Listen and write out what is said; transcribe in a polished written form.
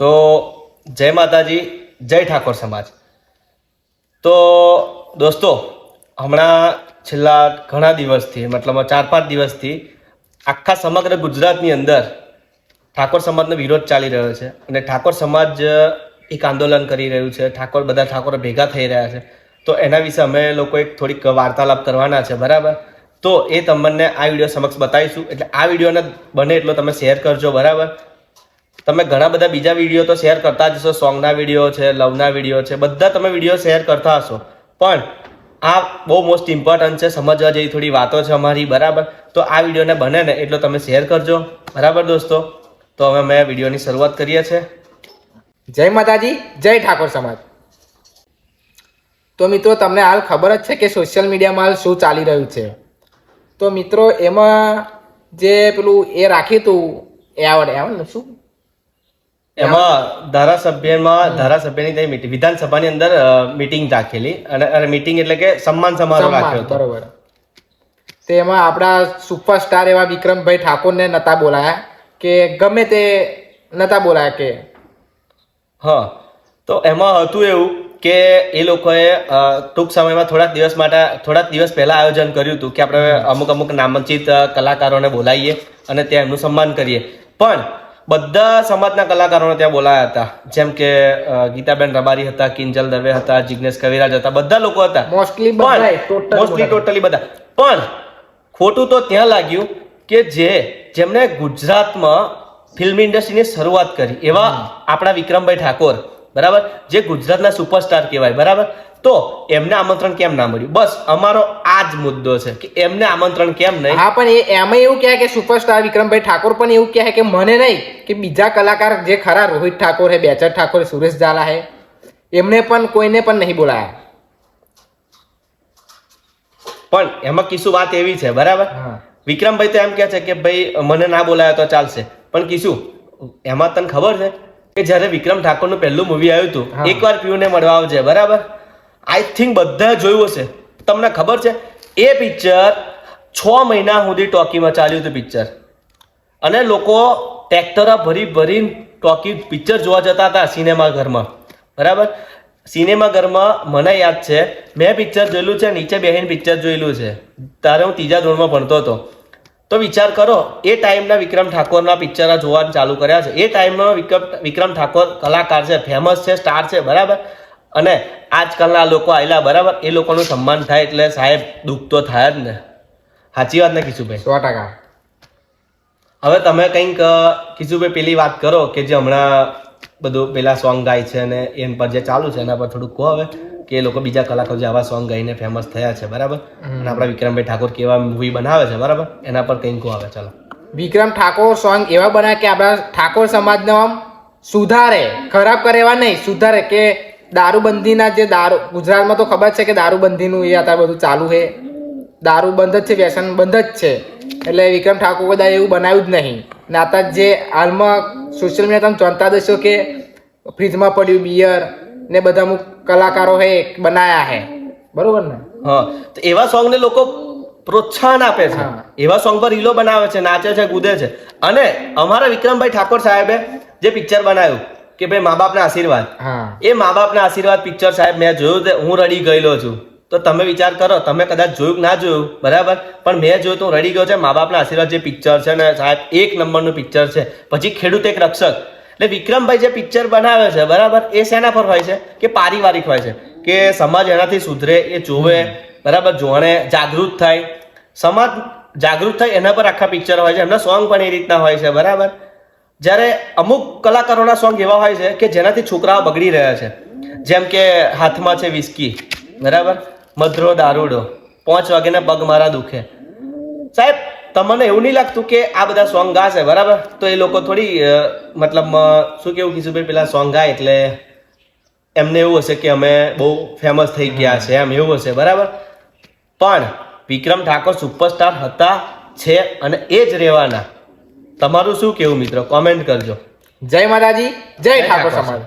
તો જય માતાજી, જય ઠાકોર સમાજ. તો દોસ્તો, હમણાં છેલ્લા ઘણા દિવસથી મતલબ 4-5 દિવસથી આખા સમગ્ર ગુજરાતની અંદર ઠાકોર સમાજનો વિરોધ ચાલી રહ્યો છે અને ઠાકોર સમાજ એક આંદોલન કરી રહ્યું છે. બધા ઠાકોરો ભેગા થઈ રહ્યા છે. તો એના વિશે અમે લોકો એક થોડીક વાર્તાલાપ કરવાના છે, બરાબર? તો એ તમને આ વિડીયો સમક્ષ બતાવીશું. એટલે આ વિડીયોને બને એટલો તમે શેર કરજો, બરાબર? તમે ઘણા બધા બીજા વિડીયો તો શેર કરતા જ હશો, સોંગના વિડીયો છે, લવના વિડીયો છે, બધા તમે વિડીયો શેર કરતા હશો, પણ આ બહુ મોસ્ટ ઇમ્પોર્ટન્ટ છે, સમજવા જેવી થોડી વાતો છે અમારી, બરાબર? તો આ વિડીયોને બને ને એટલો તમે શેર કરજો, બરાબર દોસ્તો? તો હવે અમે વિડીયોની શરૂઆત કરીએ છીએ. જય માતાજી, જય ઠાકોર સમાજ. તો મિત્રો, તમને હાલ ખબર જ છે કે સોશિયલ મીડિયામાં હાલ શું ચાલી રહ્યું છે. તો મિત્રો, એમાં જે પેલું એ રાખ્યું હતું એવોર્ડ શું એમાં ધારાસભ્યની ત્યાં વિધાનસભાની અંદર મીટિંગ રાખેલી અને મીટિંગ એટલે કે સન્માન સમારોહ રાખ્યો હતો. બરોબર. તો એમાં આપણા સુપરસ્ટાર એવા વિક્રમભાઈ ઠાકોરને નતા બોલાયા કે ગમે તે નતા બોલાયા કે હા. તો એમાં હતું એવું કે એ લોકોએ ટૂંક સમયમાં થોડાક દિવસ પહેલા આયોજન કર્યું હતું કે આપણે અમુક નામાંકિત કલાકારોને બોલાવીએ અને ત્યાં એમનું સન્માન કરીએ. પણ બધા સમાજના કલાકારોને ત્યાં બોલાયા હતા, જેમ કે ગીતાબેન રબારી હતા, કિંજલ દવે હતા, જિગ્નેશ કવિરાજ હતા, બધા લોકો હતા, મોસ્ટલી ટોટલી બધા. પણ ખોટું તો ત્યાં લાગ્યું કે જેમણે ગુજરાતમાં ફિલ્મ ઇન્ડસ્ટ્રીની શરૂઆત કરી એવા આપણા વિક્રમભાઈ ઠાકોર, બરાબર, જે ગુજરાતના સુપરસ્ટાર કહેવાય, બરાબર, તો એમને આમંત્રણ કેમ ના મળ્યું? બસ અમારો આ જ મુદ્દો છે કે એમને આમંત્રણ કેમ નહીં. હા, પણ એમાં એવું કહે કે સુપરસ્ટાર વિક્રમભાઈ ઠાકોર પણ એવું કહે કે મને નહીં, કે બીજા કલાકાર જે ખરા રોહિત ઠાકોર હે, બેચર ઠાકોર, સુરેશ ઝાલા હે, એમને પણ કોઈને પણ નહીં બોલાયા. પણ એમાં કિસ્સુ વાત એવી છે, બરાબર, વિક્રમભાઈ તો એમ કહે છે કે ભાઈ મને ના બોલાયા તો ચાલશે. પણ કિસ્સુ એમાં તને ખબર છે કે જ્યારે વિક્રમ ઠાકોરનું પહેલું મૂવી આવ્યું હતું, એકવાર પીયુને મળવા આવજે, બરાબર, આઈ થિંક બધા જોયું હશે. તમને ખબર છે એ પિક્ચર 6 મહિના સુધી ટોકીમાં ચાલ્યું હતું પિક્ચર, અને લોકો ટ્રેક્ટરો ભરી ટોકી પિક્ચર જોવા જતા હતા સિનેમાઘરમાં, બરાબર. સિનેમાઘરમાં મને યાદ છે મેં પિક્ચર જોયેલું છે, નીચે બેહીને પિક્ચર જોયેલું છે, ત્યારે હું 3જા ધોરણમાં ભણતો હતો. તો વિચાર કરો, એ ટાઈમના વિક્રમ ઠાકોરના પિક્ચર જોવાનું ચાલુ કર્યા છે. એ ટાઈમનો વિક્રમ ઠાકોર કલાકાર છે, ફેમસ છે, સ્ટાર છે, બરાબર. અને આજકાલના લોકો આવેલા, બરાબર, એ લોકોનું સન્માન થાય એટલે સાહેબ દુઃખ તો થાય જ ને. સાચી વાત ને કિશુભાઈ? 100%. હવે તમે કંઈક કિશુભાઈ પેલી વાત કરો કે જે હમણાં બધું પેલા સોંગ ગાય છે અને એમ પર જે ચાલુ છે એના પર થોડુંક કહો હવે, કે એ લોકો બીજા કલાકારો જે આવા સોંગ ગાઈને ફેમસ થયા છે, બરાબર, અને આપણા વિક્રમભાઈ ઠાકોર કેવા મૂવી બનાવે છે, બરાબર, એના પર કંઈક કહો હવે. ચાલો. વિક્રમ ઠાકોર સોંગ એવા બનાવે કે આપણા ઠાકોર સમાજને આમ સુધારે, ખરાબ કરે એવા નહીં, સુધારે. કે દારૂબંધીના જે ગુજરાતમાં તો ખબર છે કે દારૂબંધીનું એ અત્યારે બધું ચાલુ છે, દારૂ બંધ જ છે, વ્યસન બંધ જ છે. એટલે વિક્રમ ઠાકોર કદાચ એવું બનાવ્યું જ નહીં. ને અત્યારે જે હાલમાં સોશિયલ મીડિયા તમે જાણતા દશો કે ફ્રીજમાં પડ્યું બિયર ને બધા અમુક કલાકારો હે બનાયા હે, બરોબર ને? હા. તો એવા સોંગને લોકો પ્રોત્સાહન આપે છે, એવા સોંગ પર રીલો બનાવે છે, નાચે છે, કૂદે છે. અને અમારા વિક્રમભાઈ ઠાકોર સાહેબે જે પિક્ચર બનાવ્યું કે ભાઈ મા બાપના આશીર્વાદ, એ મા બાપના આશીર્વાદ પિક્ચર સાહેબ મેં જોયું, હું રડી ગયેલો છું. તો તમે વિચાર કરો, તમે કદાચ જોયું કે ના જોયું, બરાબર, પણ મેં જોયું તો હું રડી ગયો છે. મા બાપના આશીર્વાદ જે પિક્ચર છે ને સાહેબ, 1 નંબરનું પિક્ચર છે. પછી ખેડૂત એક રક્ષક, એટલે વિક્રમભાઈ જે પિક્ચર બનાવે છે, બરાબર, એ શેના પર હોય છે કે પારિવારિક હોય છે, કે સમાજ એનાથી સુધરે, એ જોવે, બરાબર, જોણે જાગૃત થાય, સમાજ જાગૃત થાય, એના પર આખા પિક્ચર હોય છે. એમના સોંગ પણ એ રીતના હોય છે, બરાબર. જ્યારે અમુક કલાકારોના સોંગ એવા હોય છે કે જેનાથી છોકરાઓ બગડી રહ્યા છે, જેમ કે હાથમાં છે વિસ્કી, બરાબર, મધરો દારૂડો, 5 વાગ્યાના પગ મારા દુખે. સાહેબ, તમને એવું નહીં લાગતું કે આ બધા સોંગ ગાશે, બરાબર, તો એ લોકો થોડી મતલબ શું કેવું કીધું ભાઈ, પેલા સોંગ ગાય એટલે એમને એવું હશે કે અમે બહુ ફેમસ થઈ ગયા છે, એમ એવું હશે, બરાબર. પણ વિક્રમ ઠાકોર સુપરસ્ટાર હતા, છે અને એ જ રહેવાના. તમારું શું કેવું મિત્રો? કોમેન્ટ કરજો. જય માતાજી, જય ઠાકોર સમાજ.